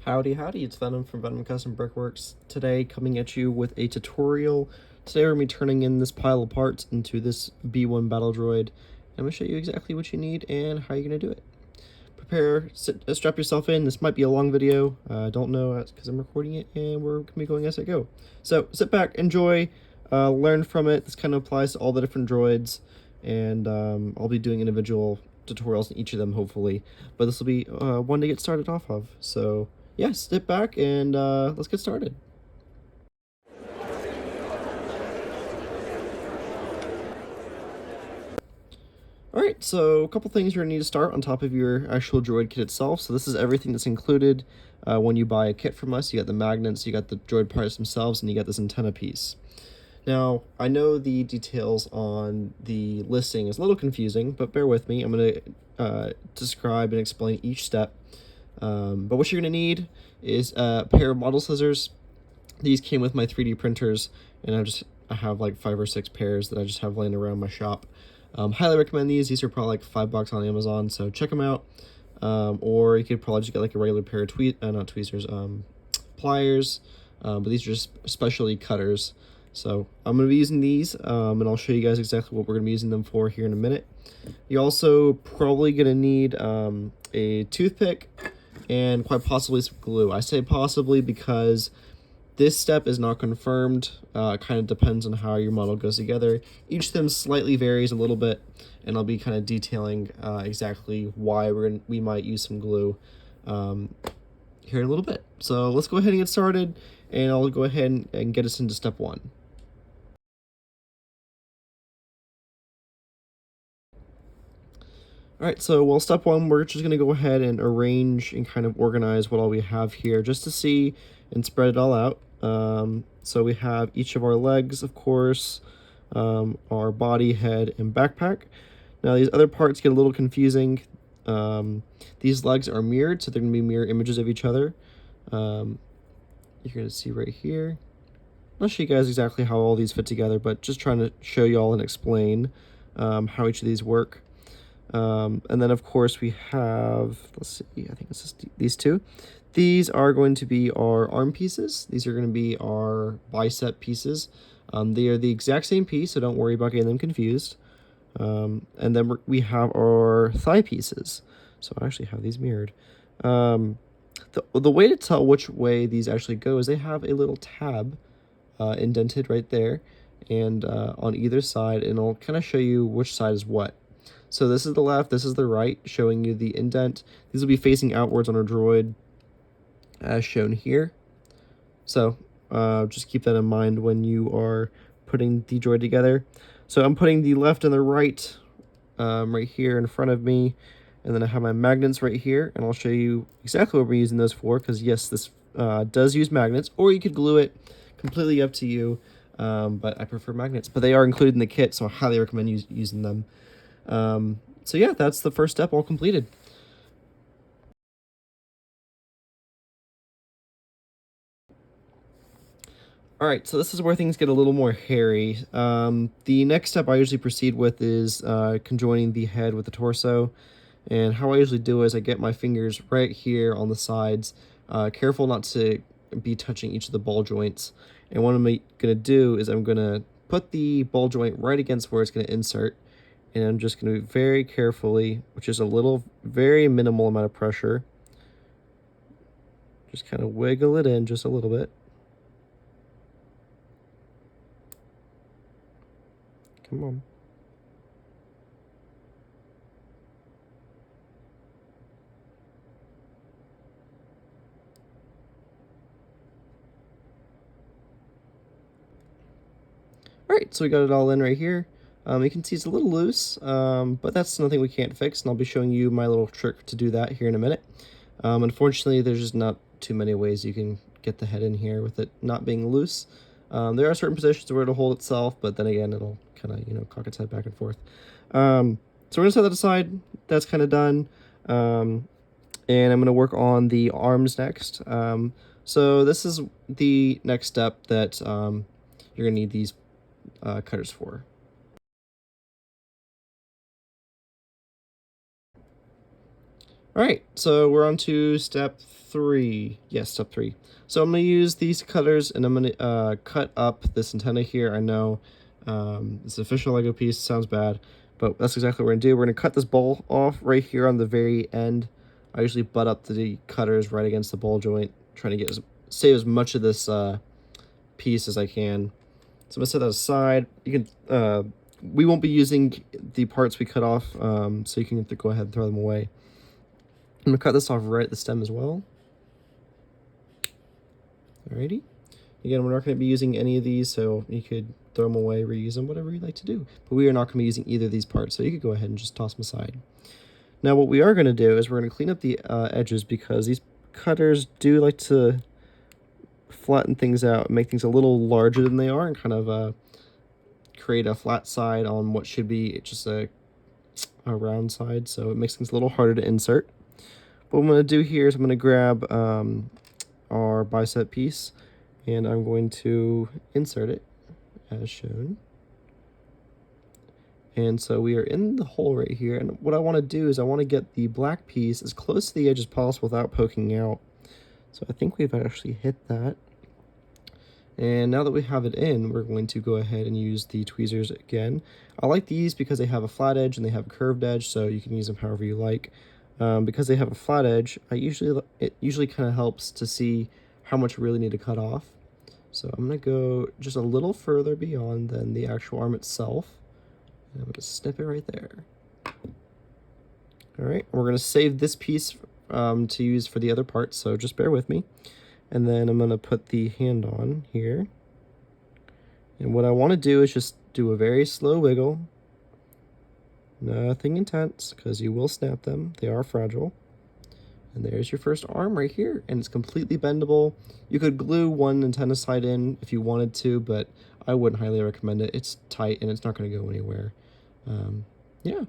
Howdy, howdy, it's Venom from Venom Custom Brickworks. Today, coming at you with a tutorial. Today we're going to be turning in this pile of parts into this B1 Battle Droid. I'm going to show you exactly what you need and how you're going to do it. Prepare, strap yourself in. This might be a long video. I don't know because I'm recording it and we're going to be going as I go. So sit back, enjoy, learn from it. This kind of applies to all the different droids, and I'll be doing individual tutorials in each of them hopefully, but this will be one to get started off of. So yeah, sit back and let's get started. Alright, so a couple things you're going to need to start on top of your actual droid kit itself. So this is everything that's included when you buy a kit from us. You got the magnets, you got the droid parts themselves, and you got this antenna piece. Now, I know the details on the listing is a little confusing, but bear with me. I'm going to describe and explain each step. But what you're going to need is a pair of model scissors. These came with my 3D printers, and I have like 5 or 6 pairs that I just have laying around my shop. Highly recommend these. These are probably like $5 on Amazon, so check them out. Or you could probably just get like a regular pair of not tweezers, pliers. But these are just specialty cutters. So I'm going to be using these, and I'll show you guys exactly what we're going to be using them for here in a minute. You're also probably going to need a toothpick and quite possibly some glue. I say possibly because this step is not confirmed. It kind of depends on how your model goes together. Each of them slightly varies a little bit, and I'll be kind of detailing exactly why we might use some glue here in a little bit. So let's go ahead and get started, and I'll go ahead and get us into step 1. Alright, so step 1, we're just going to go ahead and arrange and kind of organize what all we have here just to see and spread it all out. So we have each of our legs, of course, our body, head, and backpack. Now these other parts get a little confusing. These legs are mirrored, so they're going to be mirror images of each other. You're going to see right here. I'll show you guys exactly how all these fit together, but just trying to show you all and explain how each of these work. And then of course we have, let's see, I think it's just these two. These are going to be our arm pieces. These are going to be our bicep pieces. They are the exact same piece, so don't worry about getting them confused. And then we have our thigh pieces. So I actually have these mirrored. The way to tell which way these actually go is they have a little tab indented right there and on either side, and it'll kind of show you which side is what. So this is the left, this is the right, showing you the indent. These will be facing outwards on our droid, as shown here. So just keep that in mind when you are putting the droid together. So I'm putting the left and the right right here in front of me, and then I have my magnets right here, and I'll show you exactly what we're using those for, because yes, this does use magnets, or you could glue it, completely up to you, but I prefer magnets. But they are included in the kit, so I highly recommend using them. So yeah, that's the first step all completed. Alright, so this is where things get a little more hairy. The next step I usually proceed with is conjoining the head with the torso. And how I usually do is I get my fingers right here on the sides, careful not to be touching each of the ball joints. And what I'm going to do is I'm going to put the ball joint right against where it's going to insert. And I'm just going to very carefully, which is very minimal amount of pressure, just kind of wiggle it in just a little bit. Come on. Alright, so we got it all in right here. You can see it's a little loose, but that's nothing we can't fix, and I'll be showing you my little trick to do that here in a minute. Unfortunately, there's just not too many ways you can get the head in here with it not being loose. There are certain positions where it'll hold itself, but then again, it'll kind of, cock its head back and forth. So we're going to set that aside. That's kind of done. And I'm going to work on the arms next. So this is the next step that you're going to need these cutters for. All right, so we're on to step 3. Yes, step 3. So I'm going to use these cutters, and I'm going to cut up this antenna here. I know this official Lego piece sounds bad, but that's exactly what we're going to do. We're going to cut this ball off right here on the very end. I usually butt up the cutters right against the ball joint, trying to save as much of this piece as I can. So I'm going to set that aside. You can we won't be using the parts we cut off, so you can go ahead and throw them away. I'm going to cut this off right at the stem as well. Alrighty. Again, we're not going to be using any of these, so you could throw them away, reuse them, whatever you'd like to do. But we are not going to be using either of these parts, so you could go ahead and just toss them aside. Now what we are going to do is we're going to clean up the edges, because these cutters do like to flatten things out, make things a little larger than they are, and kind of create a flat side on what should be just a round side, so it makes things a little harder to insert. What I'm going to do here is I'm going to grab our bicep piece, and I'm going to insert it as shown. And so we are in the hole right here, and what I want to do is I want to get the black piece as close to the edge as possible without poking out. So I think we've actually hit that. And now that we have it in, we're going to go ahead and use the tweezers again. I like these because they have a flat edge and they have a curved edge, so you can use them however you like. Because they have a flat edge, it usually kind of helps to see how much you really need to cut off. So I'm going to go just a little further beyond than the actual arm itself. And I'm going to snip it right there. All right, we're going to save this piece to use for the other part, so just bear with me. And then I'm going to put the hand on here. And what I want to do is just do a very slow wiggle. Nothing intense, because you will snap them. They are fragile. And there's your first arm right here, and it's completely bendable. You could glue one antenna side in if you wanted to, but I wouldn't highly recommend it. It's tight, and it's not going to go anywhere. Yeah.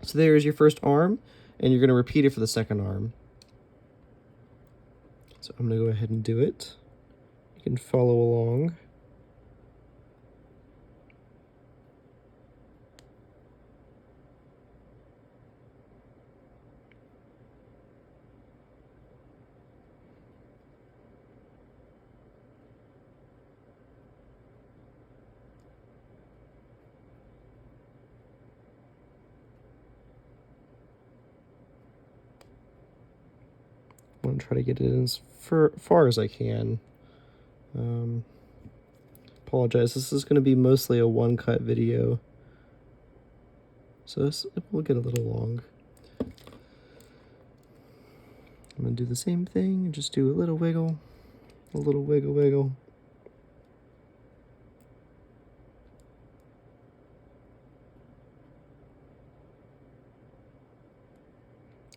So there's your first arm, and you're going to repeat it for the second arm. So I'm going to go ahead and do it. You can follow along. I'm going to try to get it as far as I can. Apologize, this is going to be mostly a one-cut video, so it will get a little long. I'm going to do the same thing and just do a little wiggle, wiggle.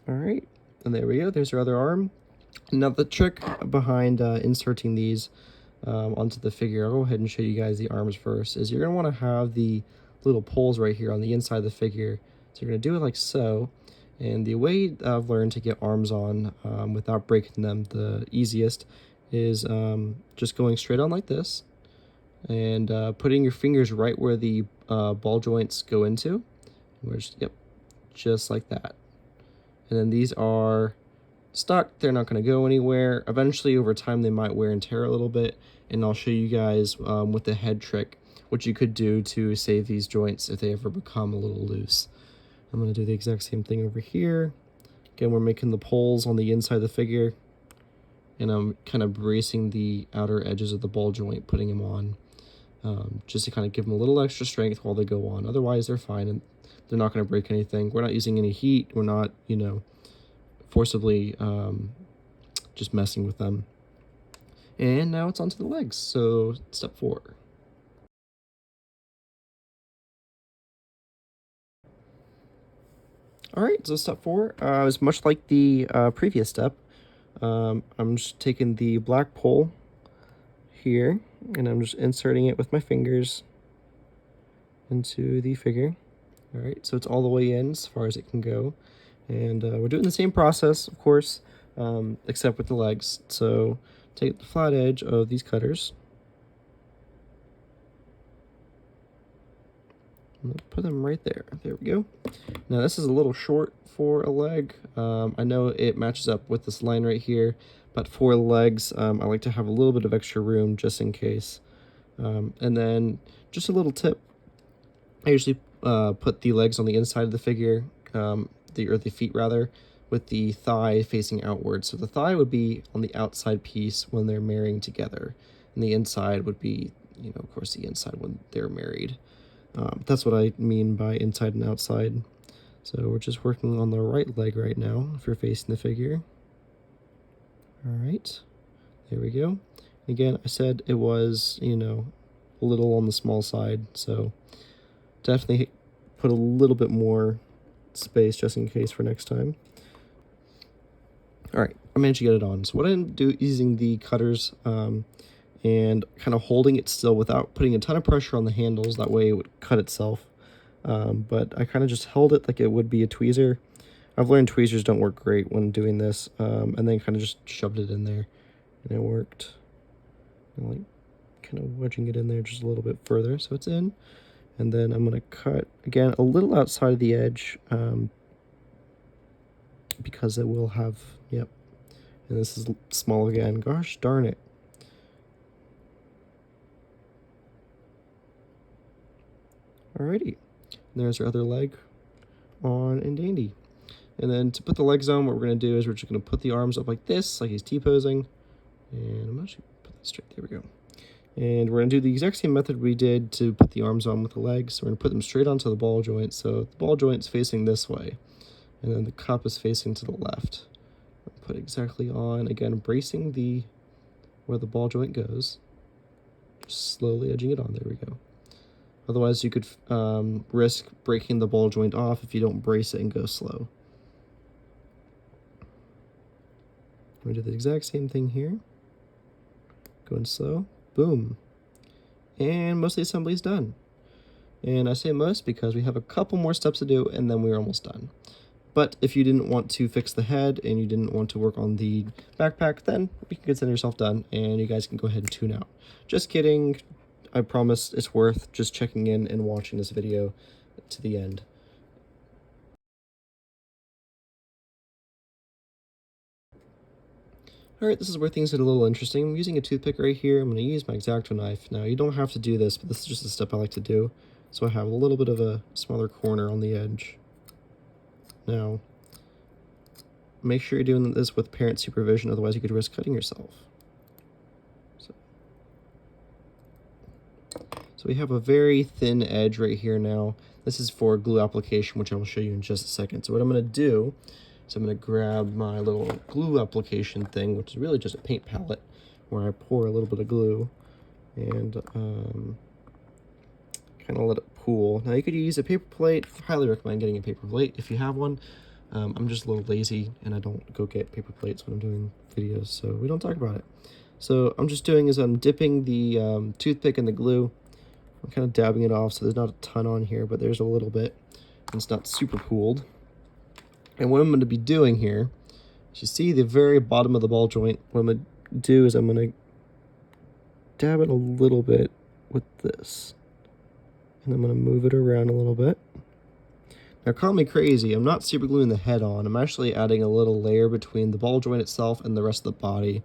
All right, and there we go. There's our other arm. Now the trick behind inserting these onto the figure, I'll go ahead and show you guys the arms first, is you're going to want to have the little poles right here on the inside of the figure. So you're going to do it like so. And the way I've learned to get arms on without breaking them the easiest is just going straight on like this, and putting your fingers right where the ball joints go into. Just like that. And then these are stuck, they're not going to go anywhere. Eventually, over time, they might wear and tear a little bit, and I'll show you guys with the head trick what you could do to save these joints if they ever become a little loose. I'm going to do the exact same thing over here. Again, we're making the poles on the inside of the figure, and I'm kind of bracing the outer edges of the ball joint, putting them on, just to kind of give them a little extra strength while they go on. Otherwise, they're fine, and they're not going to break anything. We're not using any heat. We're not, forcibly just messing with them. And now it's onto the legs. So step 4. All right, so step 4 is much like the previous step. I'm just taking the black pole here, and I'm just inserting it with my fingers into the figure. All right, so it's all the way in as far as it can go. And we're doing the same process, of course, except with the legs. So take the flat edge of these cutters, I'm gonna put them right there. There we go. Now this is a little short for a leg. I know it matches up with this line right here, but for legs, I like to have a little bit of extra room just in case. And then just a little tip. I usually put the legs on the inside of the figure, or the feet rather, with the thigh facing outward. So the thigh would be on the outside piece when they're marrying together, and the inside would be, of course, the inside when they're married. That's what I mean by inside and outside. So we're just working on the right leg right now if you're facing the figure. All right, there we go. Again, I said it was, a little on the small side, so definitely put a little bit more space just in case for next time. All right, I managed to get it on. So what I'm doing using the cutters and kind of holding it still without putting a ton of pressure on the handles, that way it would cut itself. But I kind of just held it like it would be a tweezer. I've learned tweezers don't work great when doing this, and then kind of just shoved it in there, and it worked. I'm like kind of wedging it in there just a little bit further, so it's in. And then I'm going to cut, again, a little outside of the edge, because it will have, yep. And this is small again. Gosh darn it. Alrighty. There's our other leg on and dandy. And then to put the legs on, what we're going to do is we're just going to put the arms up like this, like he's T-posing. And I'm actually put that straight. There we go. And we're going to do the exact same method we did to put the arms on with the legs. We're going to put them straight onto the ball joint. So the ball joint's facing this way, and then the cup is facing to the left. Put exactly on, again, bracing where the ball joint goes. Just slowly edging it on. There we go. Otherwise, you could risk breaking the ball joint off if you don't brace it and go slow. We do the exact same thing here. Going slow. Boom. And most of the assembly is done. And I say most because we have a couple more steps to do and then we're almost done. But if you didn't want to fix the head and you didn't want to work on the backpack, then you can consider yourself done and you guys can go ahead and tune out. Just kidding. I promise it's worth just checking in and watching this video to the end. Alright, this is where things get a little interesting. I'm using a toothpick right here. I'm going to use my X-Acto knife. Now, you don't have to do this, but this is just a step I like to do. So I have a little bit of a smaller corner on the edge. Now, make sure you're doing this with parent supervision, otherwise you could risk cutting yourself. So we have a very thin edge right here now. This is for glue application, which I will show you in just a second. So what I'm going to do is I'm going to grab my little glue application thing, which is really just a paint palette, where I pour a little bit of glue and kind of let it pool. Now you could use a paper plate. I highly recommend getting a paper plate if you have one. I'm just a little lazy and I don't go get paper plates when I'm doing videos, so we don't talk about it. So I'm just doing is I'm dipping the toothpick in the glue. I'm kind of dabbing it off, so there's not a ton on here, but there's a little bit. And it's not super pooled. And what I'm going to be doing here, is you see the very bottom of the ball joint, what I'm going to do is I'm going to dab it a little bit with this. And I'm going to move it around a little bit. Now call me crazy, I'm not super gluing the head on. I'm actually adding a little layer between the ball joint itself and the rest of the body.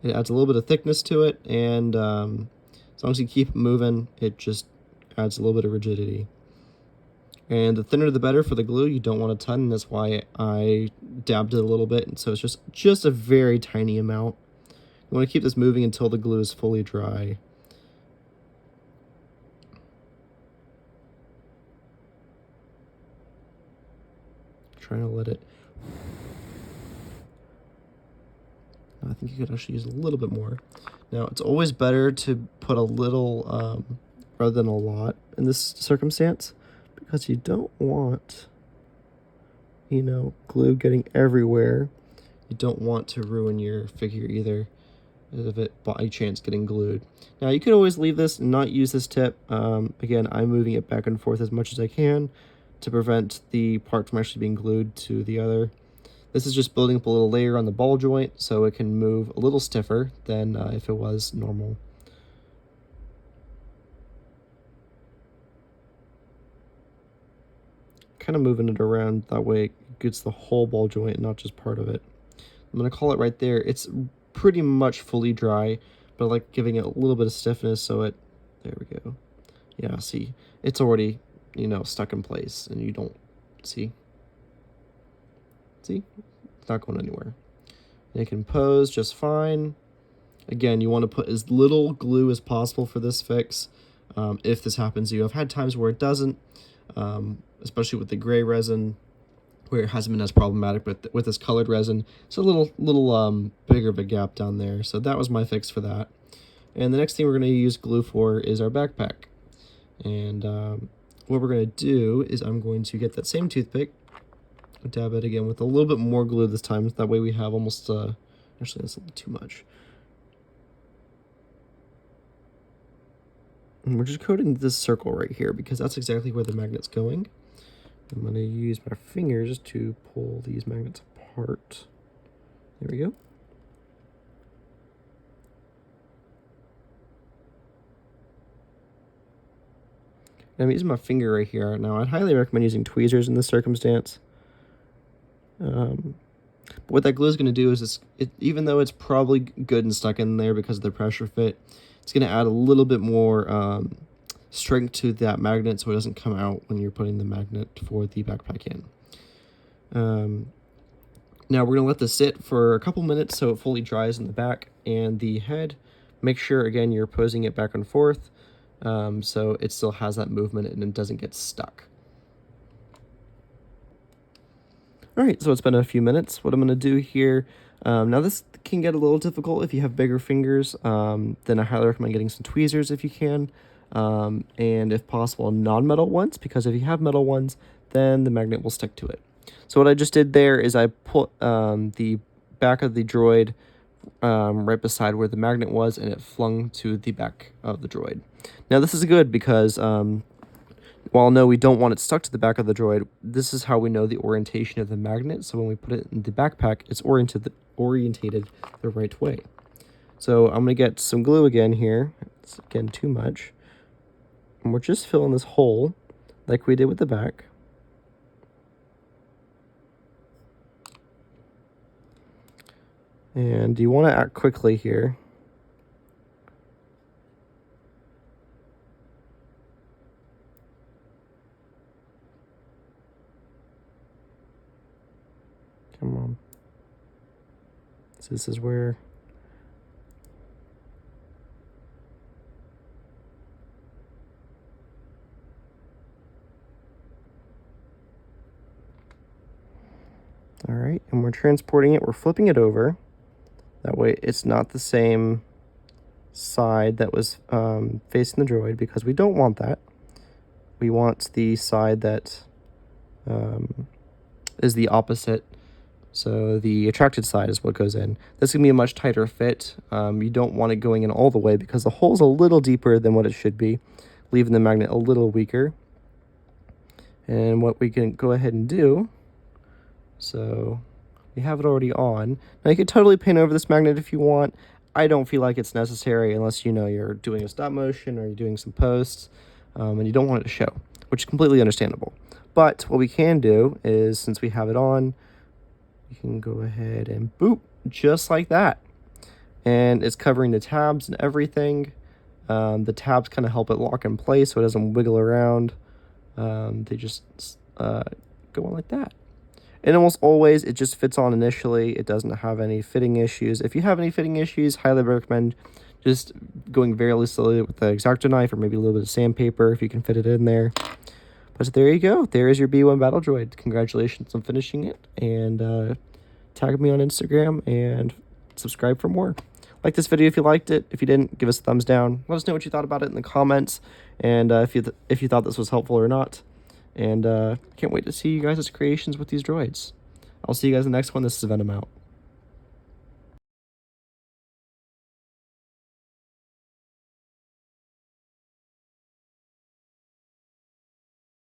It adds a little bit of thickness to it, and as long as you keep it moving, it just adds a little bit of rigidity. And the thinner the better for the glue. You don't want a ton, and that's why I dabbed it a little bit, and so it's just a very tiny amount. You want to keep this moving until the glue is fully dry. Trying to let it... I think you could actually use a little bit more. Now, it's always better to put a little rather than a lot in this circumstance, because you don't want, glue getting everywhere. You don't want to ruin your figure either, of it by chance getting glued. Now, you can always leave this and not use this tip. Again, I'm moving it back and forth as much as I can to prevent the part from actually being glued to the other. This is just building up a little layer on the ball joint so it can move a little stiffer than if it was normal. kind of moving it around. That way it gets the whole ball joint, not just part of it. I'm going to call it right there. It's pretty much fully dry, but I like giving it a little bit of stiffness so it, there we go. Yeah, see, it's already, you know, stuck in place, and you don't, see, it's not going anywhere. And it can pose just fine. Again, you want to put as little glue as possible for this fix. If this happens to you, I've had times where it doesn't, especially with the gray resin, where it hasn't been as problematic, but with this colored resin, it's a little bigger of a gap down there. So that was my fix for that. And the next thing we're going to use glue for is our backpack. And what we're going to do is I'm going to get that same toothpick, dab it again with a little bit more glue this time. That way we have almost, actually that's a little too much. And we're just coating this circle right here because that's exactly where the magnet's going. I'm going to use my fingers to pull these magnets apart. There we go. And I'm using my finger right here. Now, I'd highly recommend using tweezers in this circumstance. But what that glue is going to do is, even though it's probably good and stuck in there because of the pressure fit, it's going to add a little bit more strength to that magnet so it doesn't come out when you're putting the magnet for the backpack in. Now we're going to let this sit for a couple minutes so it fully dries in the back and the head. Make sure, again, you're posing it back and forth so it still has that movement and it doesn't get stuck. Alright, so it's been a few minutes. What I'm going to do here, now this can get a little difficult if you have bigger fingers, then I highly recommend getting some tweezers if you can, and if possible non-metal ones, because if you have metal ones, then the magnet will stick to it. So what I just did there is I put the back of the droid right beside where the magnet was, and it flung to the back of the droid. Now this is good because while no, we don't want it stuck to the back of the droid, this is how we know the orientation of the magnet. So when we put it in the backpack, it's orientated the right way. So I'm going to get some glue again here. It's again too much. And we're just filling this hole like we did with the back. And you want to act quickly here. Come on. So this is where all right, and we're transporting it, we're flipping it over. That way it's not the same side that was facing the droid, because we don't want that. We want the side that is the opposite. So the attracted side is what goes in. This is going to be a much tighter fit. You don't want it going in all the way because the hole's a little deeper than what it should be, leaving the magnet a little weaker. And what we can go ahead and do, so we have it already on. Now you can totally paint over this magnet if you want. I don't feel like it's necessary unless you know you're doing a stop motion or you're doing some posts and you don't want it to show, which is completely understandable. But what we can do is, since we have it on, you can go ahead and boop, just like that. And it's covering the tabs and everything. The tabs kind of help it lock in place so it doesn't wiggle around. They just go on like that. And almost always it just fits on initially. It doesn't have any fitting issues. If you have any fitting issues, highly recommend just going very slowly with the X-Acto knife or maybe a little bit of sandpaper if you can fit it in there. But there you go. There is your B1 Battle Droid. Congratulations on finishing it. And tag me on Instagram and subscribe for more. Like this video if you liked it. If you didn't, give us a thumbs down. Let us know what you thought about it in the comments. And if you thought this was helpful or not. And can't wait to see you guys' creations with these droids. I'll see you guys in the next one. This is Venom out.